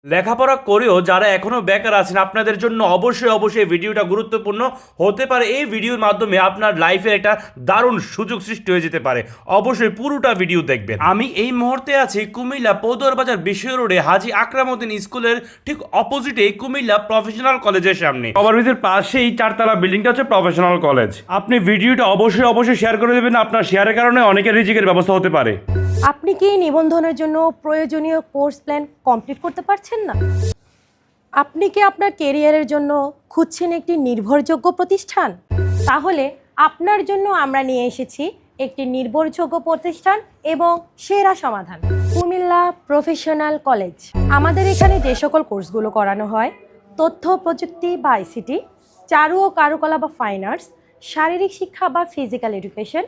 লেখাপড়া করেও যারা এখনো বেকার আছেন আপনাদের জন্য অবশ্যই ভিডিওটা গুরুত্বপূর্ণ হতে পারে। এই ভিডিওর মাধ্যমে আপনার লাইফে একটা দারুণ সুযোগ সৃষ্টি হয়ে যেতে পারে। অবশ্যই পুরোটা ভিডিও দেখবেন। আমি এই মুহূর্তে আছি কুমিল্লা পদুয়ার বাজার বিশ্ব রোডে হাজী আকরামউদ্দিন স্কুলের ঠিক অপোজিটে কুমিল্লা প্রফেশনাল কলেজের সামনে। ওভারব্রিজের পাশেই 4 তলা বিল্ডিংটা হচ্ছে প্রফেশনাল কলেজ। আপনি ভিডিওটা অবশ্যই শেয়ার করে দেবেন। আপনার শেয়ারের কারণে অনেকের রিজিকের ব্যবস্থা হতে পারে। আপনি কি নিবন্ধনের জন্য প্রয়োজনীয় কোর্স প্ল্যান কমপ্লিট করতে পারছেন না? আপনি কি আপনার কেরিয়ারের জন্য খুঁজছেন একটি নির্ভরযোগ্য প্রতিষ্ঠান? তাহলে আপনার জন্য আমরা নিয়ে এসেছি একটি নির্ভরযোগ্য প্রতিষ্ঠান এবং সেরা সমাধান, কুমিল্লা প্রফেশনাল কলেজ। আমাদের এখানে যে সকল কোর্সগুলো করানো হয়, তথ্য প্রযুক্তি বা আইসিটি, চারু ও কারুকলা বা ফাইন আর্টস, শারীরিক শিক্ষা বা ফিজিক্যাল এডুকেশন,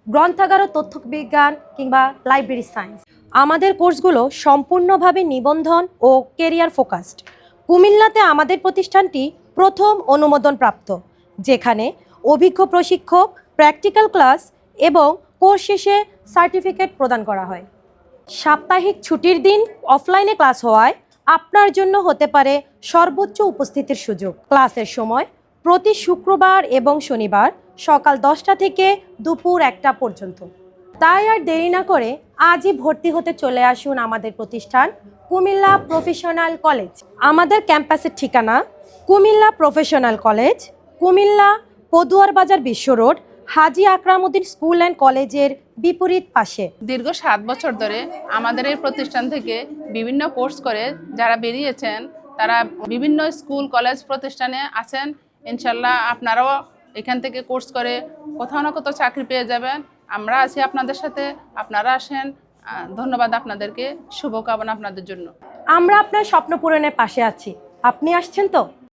গ্রন্থাগার ও তথ্য বিজ্ঞান কিংবা লাইব্রেরি সায়েন্স। আমাদের কোর্সগুলো সম্পূর্ণভাবে নিবন্ধন ও কেরিয়ার ফোকাসড। কুমিল্লাতে আমাদের প্রতিষ্ঠানটি প্রথম অনুমোদনপ্রাপ্ত, যেখানে অভিজ্ঞ প্রশিক্ষক, প্র্যাকটিক্যাল ক্লাস এবং কোর্স শেষে সার্টিফিকেট প্রদান করা হয়। সাপ্তাহিক ছুটির দিন অফলাইনে ক্লাস হওয়ায় আপনার জন্য হতে পারে সর্বোচ্চ উপস্থিতির সুযোগ। ক্লাসের সময় প্রতি শুক্রবার এবং শনিবার সকাল 10টা থেকে দুপুর 1টা পর্যন্ত। তাই আর দেরি না করে আজই ভর্তি হতে চলে আসুন আমাদের প্রতিষ্ঠান কুমিল্লা প্রফেশনাল কলেজ। আমাদের ক্যাম্পাসের ঠিকানা কুমিল্লা প্রফেশনাল কলেজ, কুমিল্লা পদুয়ার বাজার বিশ্ব রোড, হাজী আকরামউদ্দিন স্কুল অ্যান্ড কলেজের বিপরীত পাশে। দীর্ঘ 7 বছর ধরে আমাদের এই প্রতিষ্ঠান থেকে বিভিন্ন কোর্স করে যারা বেরিয়েছেন তারা বিভিন্ন স্কুল কলেজ প্রতিষ্ঠানে আছেন। ইনশাল্লাহ আপনারাও এখান থেকে কোর্স করে কোথাও না কোথাও চাকরি পেয়ে যাবেন। আমরা আছি আপনাদের সাথে, আপনারা আসেন। ধন্যবাদ আপনাদেরকে, শুভকামনা আপনাদের জন্য। আমরা আপনার স্বপ্ন পূরণের পাশে আছি। আপনি আসছেন তো?